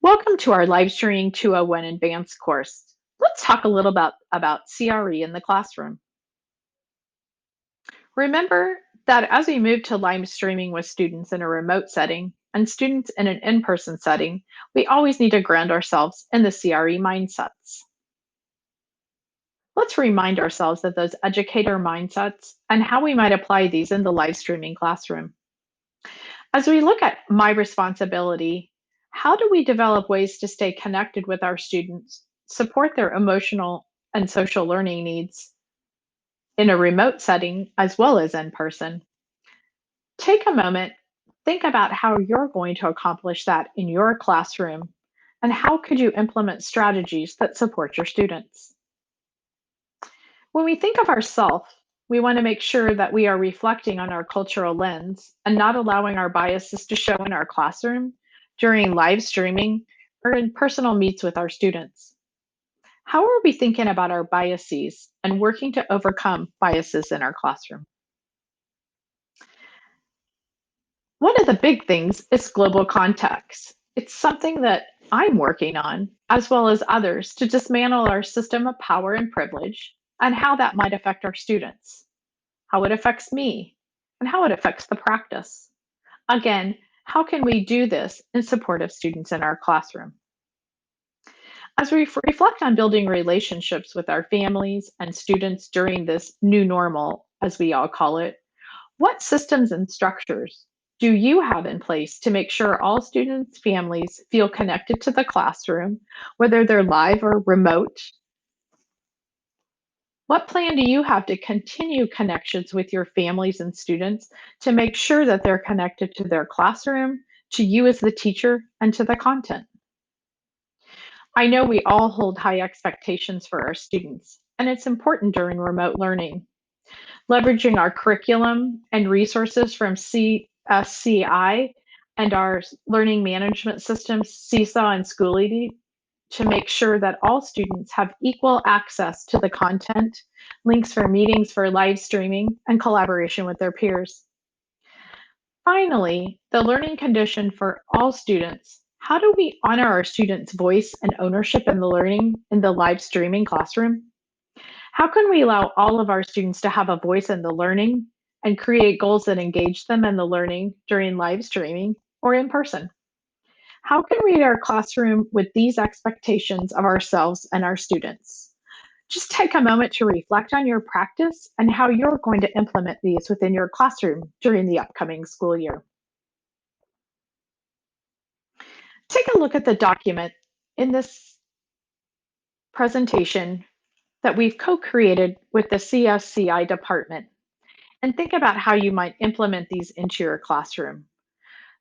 Welcome to our live streaming 201 advanced course. Let's talk a little about CRE in the classroom. Remember that as we move to live streaming with students in a remote setting and students in an in-person setting, we always need to ground ourselves in the CRE mindsets. Let's remind ourselves of those educator mindsets and how we might apply these in the live streaming classroom. As we look at my responsibility, how do we develop ways to stay connected with our students, support their emotional and social learning needs in a remote setting as well as in person? Take a moment, think about how you're going to accomplish that in your classroom, and how could you implement strategies that support your students? When we think of ourselves, we want to make sure that we are reflecting on our cultural lens and not allowing our biases to show in our classroom during live streaming or in personal meets with our students. How are we thinking about our biases and working to overcome biases in our classroom? One of the big things is global context. It's something that I'm working on, as well as others, to dismantle our system of power and privilege and how that might affect our students, how it affects me, and how it affects the practice. Again, how can we do this in support of students in our classroom? As we reflect on building relationships with our families and students during this new normal, as we all call it, what systems and structures do you have in place to make sure all students' families feel connected to the classroom, whether they're live or remote? What plan do you have to continue connections with your families and students to make sure that they're connected to their classroom, to you as the teacher, and to the content? I know we all hold high expectations for our students, and it's important during remote learning. Leveraging our curriculum and resources from CSCI and our learning management systems, Seesaw and Schoology, to make sure that all students have equal access to the content, links for meetings for live streaming, and collaboration with their peers. Finally, the learning condition for all students. How do we honor our students' voice and ownership in the learning in the live streaming classroom? How can we allow all of our students to have a voice in the learning and create goals that engage them in the learning during live streaming or in person? How can we read our classroom with these expectations of ourselves and our students? Just take a moment to reflect on your practice and how you're going to implement these within your classroom during the upcoming school year. Take a look at the document in this presentation that we've co-created with the CSCI department and think about how you might implement these into your classroom.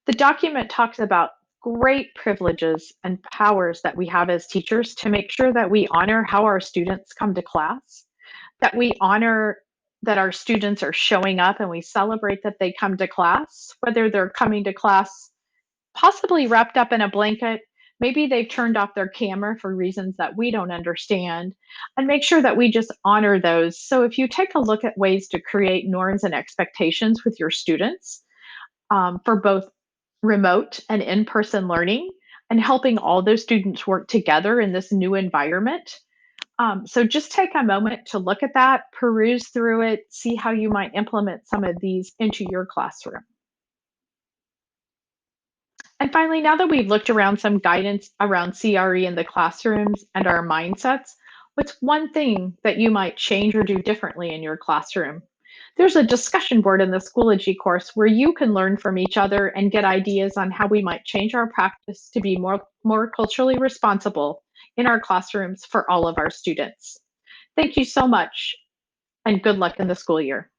The document talks about great privileges and powers that we have as teachers to make sure that we honor how our students come to class, that we honor that our students are showing up and we celebrate that they come to class, whether they're coming to class possibly wrapped up in a blanket. Maybe they've turned off their camera for reasons that we don't understand, and make sure that we just honor those. So, if you take a look at ways to create norms and expectations with your students for both remote and in person learning, and helping all those students work together in this new environment. So, just take a moment to look at that, peruse through it, see how you might implement some of these into your classroom. And finally, now that we've looked around some guidance around CRE in the classrooms and our mindsets, what's one thing that you might change or do differently in your classroom? There's a discussion board in the Schoology course where you can learn from each other and get ideas on how we might change our practice to be more culturally responsible in our classrooms for all of our students. Thank you so much, and good luck in the school year.